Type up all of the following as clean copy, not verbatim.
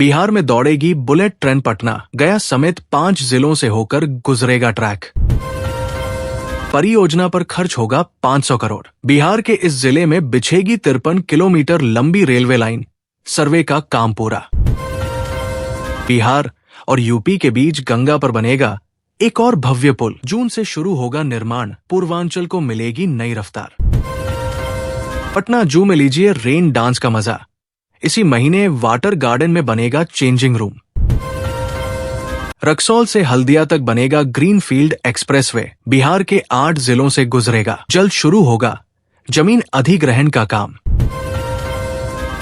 बिहार में दौड़ेगी bullet train. Patna गया समेत 5 जिलों से होकर गुजरेगा ट्रैक। परियोजना पर खर्च होगा 500 करोड़। बिहार के इस जिले में बिछेगी 53 किलोमीटर लंबी रेलवे लाइन। सर्वे का काम पूरा। बिहार और यूपी के बीच गंगा पर बनेगा एक और भव्य पुल। जून से शुरू होगा निर्माण। पूर्वांचल को मिलेगी नई रफ्तार। पटना जू में लीजिए रेन डांस का मजा। इसी महीने वाटर गार्डन में बनेगा चेंजिंग रूम। रक्सौल से हल्दिया तक बनेगा ग्रीनफील्ड एक्सप्रेसवे। बिहार के 8 जिलों से गुजरेगा। जल्द शुरू होगा जमीन अधिग्रहण का काम।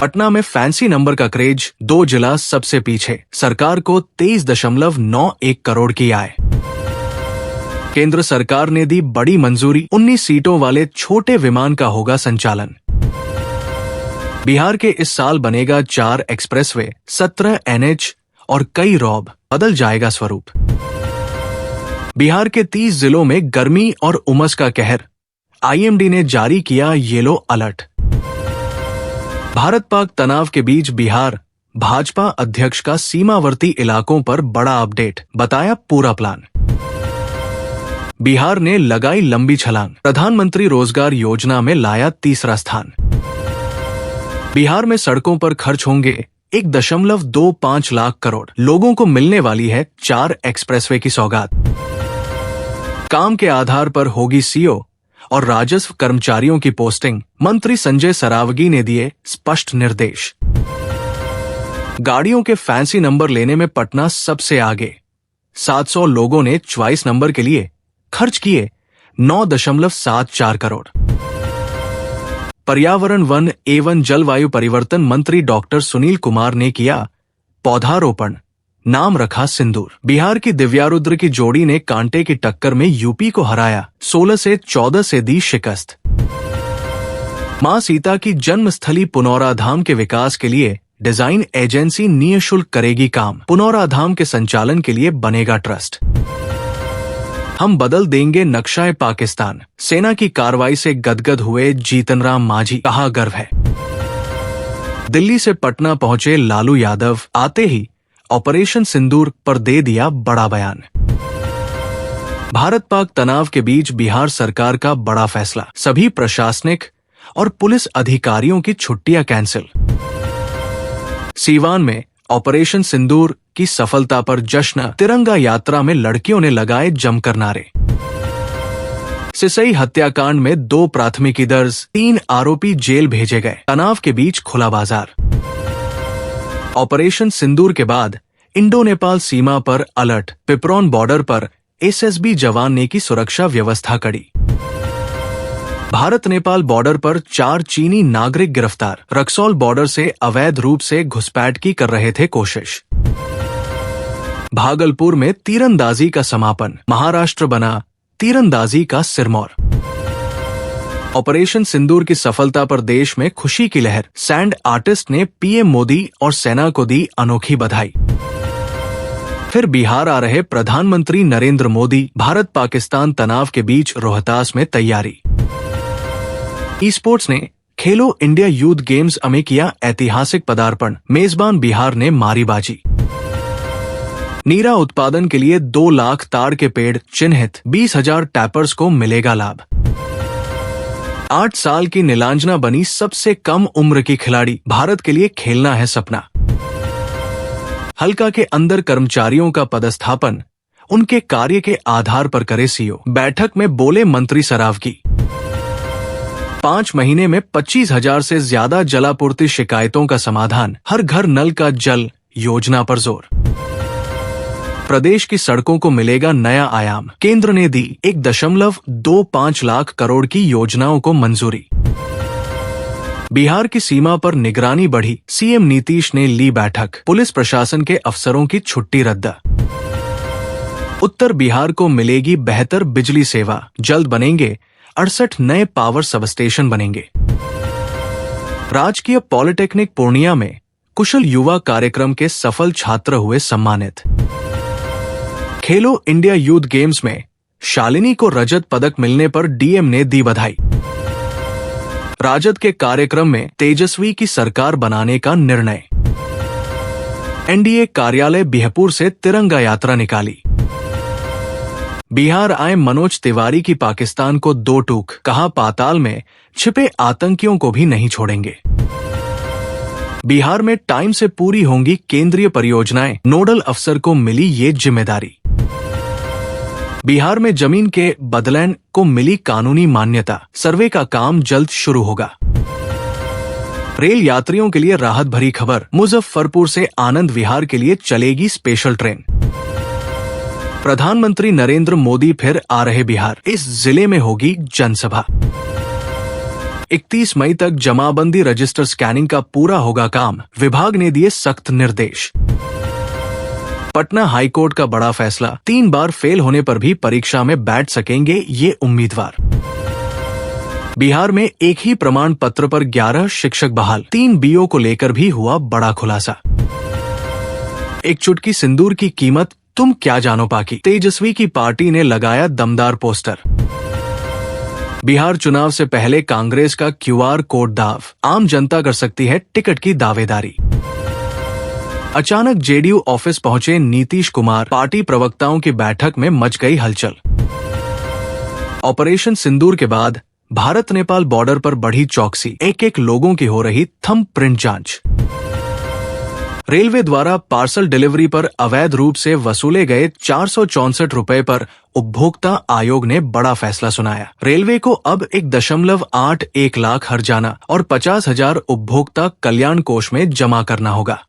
पटना में फैंसी नंबर का क्रेज, 2 जिला सबसे पीछे। सरकार को 23.91 करोड़ की आय। केंद्र सरकार ने दी बड़ी मंजूरी। 19 सीटों वाले छोटे विमान का होगा संचालन। बिहार के इस साल बनेगा 4 एक्सप्रेसवे, 17 NH और कई रॉब। बदल जाएगा स्वरूप। बिहार के 30 जिलों में गर्मी और उमस का कहर। IMD ने जारी किया येलो अलर्ट। भारत पाक तनाव के बीच बिहार भाजपा अध्यक्ष का सीमावर्ती इलाकों पर बड़ा अपडेट। बताया पूरा प्लान। बिहार ने लगाई लंबी छलांग। प्रधानमंत्री रोजगार योजना में लाया 3रा स्थान। बिहार में सड़कों पर खर्च होंगे 1.25 लाख करोड़। लोगों को मिलने वाली है 4 एक्सप्रेसवे की सौगात। काम के आधार पर होगी CO और राजस्व कर्मचारियों की पोस्टिंग। मंत्री संजय सरावगी ने दिए स्पष्ट निर्देश। गाड़ियों के फैंसी नंबर लेने में पटना सबसे आगे। 700 लोगों ने चॉइस नंबर के लिए खर्च किए 9.74 करोड़। पर्यावरण, वन एवं जलवायु परिवर्तन मंत्री डॉक्टर सुनील कुमार ने किया पौधारोपण। नाम रखा सिंदूर। बिहार की दिव्यारुद्र की जोड़ी ने कांटे की टक्कर में यूपी को हराया। 16 से 14 से दी शिकस्त। मां सीता की जन्मस्थली पुनौरा धाम के विकास के लिए डिजाइन एजेंसी निःशुल्क करेगी काम। पुनौरा धाम के संचालन के लिए बनेगा ट्रस्ट। हम बदल देंगे नक्शाए पाकिस्तान। सेना की कार्रवाई से गदगद हुए जीतनराम मांझी। कहा गर्व है। दिल्ली से पटना पहुंचे लालू यादव। आते ही ऑपरेशन सिंदूर पर दे दिया बड़ा बयान। भारत पाक तनाव के बीच बिहार सरकार का बड़ा फैसला। सभी प्रशासनिक और पुलिस अधिकारियों की छुट्टियां कैंसिल। सीवान में ऑपरेशन सिंदूर की सफलता पर जश्न। तिरंगा यात्रा में लड़कियों ने लगाए जमकर नारे। सिसई हत्याकांड में 2 प्राथमिकी दर्ज। 3 आरोपी जेल भेजे गए। तनाव के बीच खुला बाजार। ऑपरेशन सिंदूर के बाद इंडो नेपाल सीमा पर अलर्ट। पिपरौन बॉर्डर पर SSB जवान ने की सुरक्षा व्यवस्था कड़ी। भारत नेपाल बॉर्डर पर 4 चीनी नागरिक गिरफ्तार। रक्सौल बॉर्डर से अवैध रूप से घुसपैठ की कर रहे थे कोशिश। भागलपुर में तीरंदाजी का समापन। महाराष्ट्र बना तीरंदाजी का सिरमौर। ऑपरेशन सिंदूर की सफलता पर देश में खुशी की लहर। सैंड आर्टिस्ट ने PM मोदी और सेना को दी अनोखी बधाई। फिर बिहार आ रहे प्रधानमंत्री नरेंद्र मोदी। भारत पाकिस्तान तनाव के बीच रोहतास में तैयारी। स्पोर्ट्स ने खेलो इंडिया यूथ गेम्स में किया ऐतिहासिक पदार्पण। मेजबान बिहार ने मारी बाजी। नीरा उत्पादन के लिए 2 लाख ताड़ के पेड़ चिन्हित। 20,000 टैपर्स को मिलेगा लाभ। 8 साल की नीलांजना बनी सबसे कम उम्र की खिलाड़ी। भारत के लिए खेलना है सपना। हल्का के अंदर कर्मचारियों का पदस्थापन उनके कार्य के आधार पर करे CO। बैठक में बोले मंत्री सरावगी। 5 महीने में 25,000 से ज्यादा जलापूर्ति शिकायतों का समाधान। हर घर नल का जल योजना पर जोर। प्रदेश की सड़कों को मिलेगा नया आयाम। केंद्र ने दी 1.25 लाख करोड़ की योजनाओं को मंजूरी। बिहार की सीमा पर निगरानी बढ़ी। CM नीतीश ने ली बैठक। पुलिस प्रशासन के अफसरों की छुट्टी रद्द। उत्तर बिहार को मिलेगी बेहतर बिजली सेवा। जल्द बनेंगे 68 नए पावर सबस्टेशन बनेंगे। राजकीय पॉलिटेक्निक पूर्णिया में कुशल युवा कार्यक्रम के सफल छात्र हुए सम्मानित। खेलो इंडिया यूथ गेम्स में शालिनी को रजत पदक मिलने पर DM ने दी बधाई। राजद के कार्यक्रम में तेजस्वी की सरकार बनाने का निर्णय। एनडीए कार्यालय बिहपुर से तिरंगा यात्रा निकाली। बिहार आए मनोज तिवारी की पाकिस्तान को 2 टूक, कहा पाताल में छिपे आतंकियों को भी नहीं छोड़ेंगे। बिहार में टाइम से पूरी होंगी केंद्रीय परियोजनाएं, नोडल अफसर को मिली ये जिम्मेदारी। बिहार में जमीन के बदलैन को मिली कानूनी मान्यता, सर्वे का काम जल्द शुरू होगा। रेल यात्रियों के लिए राहत भरी खबर, मुजफ्फरपुर से आनंद विहार के लिए चलेगी स्पेशल ट्रेन। प्रधानमंत्री नरेंद्र मोदी फिर आ रहे बिहार, इस जिले में होगी जनसभा। 31 मई तक जमाबंदी रजिस्टर स्कैनिंग का पूरा होगा काम, विभाग ने दिए सख्त निर्देश। पटना हाईकोर्ट का बड़ा फैसला, 3 बार फेल होने पर भी परीक्षा में बैठ सकेंगे ये उम्मीदवार। बिहार में एक ही प्रमाण पत्र पर 11 शिक्षक बहाल, 3 बीओ को लेकर भी हुआ बड़ा खुलासा। एक चुटकी सिंदूर की कीमत तुम क्या जानो पाकी, तेजस्वी की पार्टी ने लगाया दमदार पोस्टर। बिहार चुनाव से पहले कांग्रेस का QR कोड दाव, आम जनता कर सकती है टिकट की दावेदारी। अचानक जेडीयू ऑफिस पहुंचे नीतीश कुमार, पार्टी प्रवक्ताओं की बैठक में मच गई हलचल। ऑपरेशन सिंदूर के बाद भारत नेपाल बॉर्डर पर बढ़ी चौकसी, एक लोगों की हो रही थंब प्रिंट जांच। रेलवे द्वारा पार्सल डिलीवरी पर अवैध रूप से वसूले गए 464 रुपए पर उपभोक्ता आयोग ने बड़ा फैसला सुनाया। रेलवे को अब 1.81 लाख हर्जाना और 50,000 उपभोक्ता कल्याण कोष में जमा करना होगा।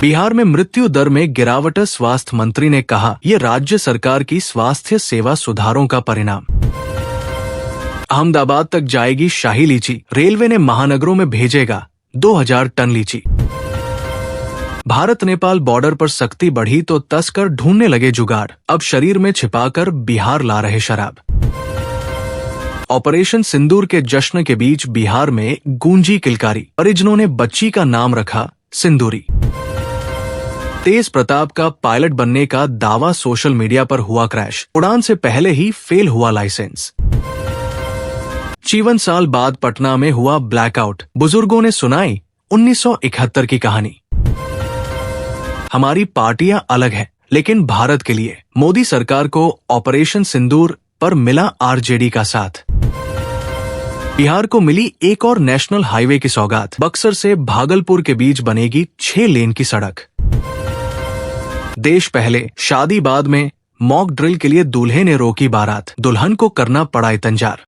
बिहार में मृत्यु दर में गिरावट, स्वास्थ्य मंत्री ने कहा ये राज्य सरकार की स्वास्थ्य सेवा सुधारों का परिणाम। अहमदाबाद तक जाएगी शाही लीची, रेलवे ने महानगरों में भेजेगा 2000 टन लीची। भारत नेपाल बॉर्डर पर सख्ती बढ़ी तो तस्कर ढूंढने लगे जुगाड़, अब शरीर में छिपाकर बिहार ला रहे शराब। ऑपरेशन सिंदूर के जश्न के बीच बिहार में गूंजी किलकारी, परिजनों ने बच्ची का नाम रखा सिंदूरी। तेज प्रताप का पायलट बनने का दावा सोशल मीडिया पर हुआ क्रैश, उड़ान से पहले ही फेल हुआ लाइसेंस। 54 साल बाद पटना में हुआ ब्लैकआउट, बुजुर्गों ने सुनाई 1971 की कहानी। हमारी पार्टियां अलग हैं, लेकिन भारत के लिए। मोदी सरकार को ऑपरेशन सिंदूर पर मिला आरजेडी का साथ। बिहार को मिली एक और नेशनल हाईवे की सौगात, बक्सर से भागलपुर के बीच बनेगी 6 लेन की सड़क। देश पहले, शादी बाद में मॉक ड्रिल के लिए दूल्हे ने रोकी बारात, दुल्हन को करना पड़ा इतंजार।